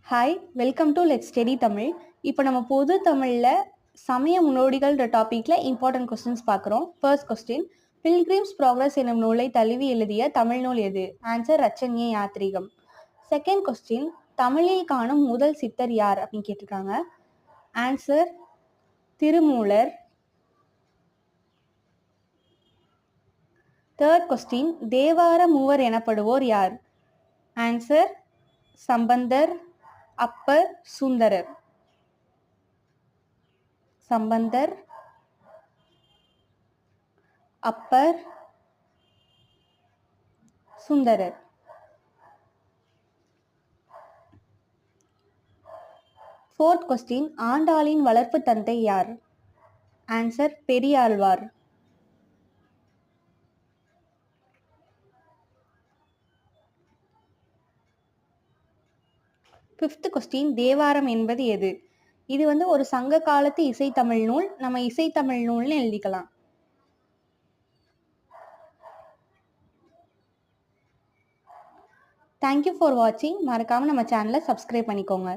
Hi welcome to let's study Tamil. இப்போ நம்ம பொது தமிழில் சமய முன்னோடிகள்ன்ற டாப்பிக்கில் இம்பார்ட்டன்ட் கொஸ்டின்ஸ் பார்க்குறோம். ஃபர்ஸ்ட் கொஸ்டின், பில்கிரிம்ஸ் ப்ராக்ரஸ் என்னும் நூலை தழுவி எழுதிய தமிழ் நூல் எது? ஆன்சர் ரச்சன்ய யாத்ரீகம். செகண்ட் கொஸ்டின், தமிழில் காணும் முதல் சித்தர் யார் அப்படின்னு கேட்டிருக்காங்க. ஆன்சர் திருமூலர். தேர்ட் கொஸ்டின், தேவார மூவர் எனப்படுவோர் யார்? Answer Sambandar, Appar, Sundarar. Sambandar, Appar, Sundarar. Fourth question, ஆண்டாளின் வளர்ப்பு தந்தை யார்? ஆன்சர் பெரியாழ்வார். ஃபிஃப்த் கொஸ்டின், தேவாரம் என்பது எது? இது ஒரு சங்க காலத்து இசைத்தமிழ் நூல். நம்ம இசைத்தமிழ் நூல்னு எழுதிக்கலாம். தேங்க்யூ ஃபார் வாட்சிங். மறக்காம நம்ம சேனலை சப்ஸ்கிரைப் பண்ணிக்கோங்க.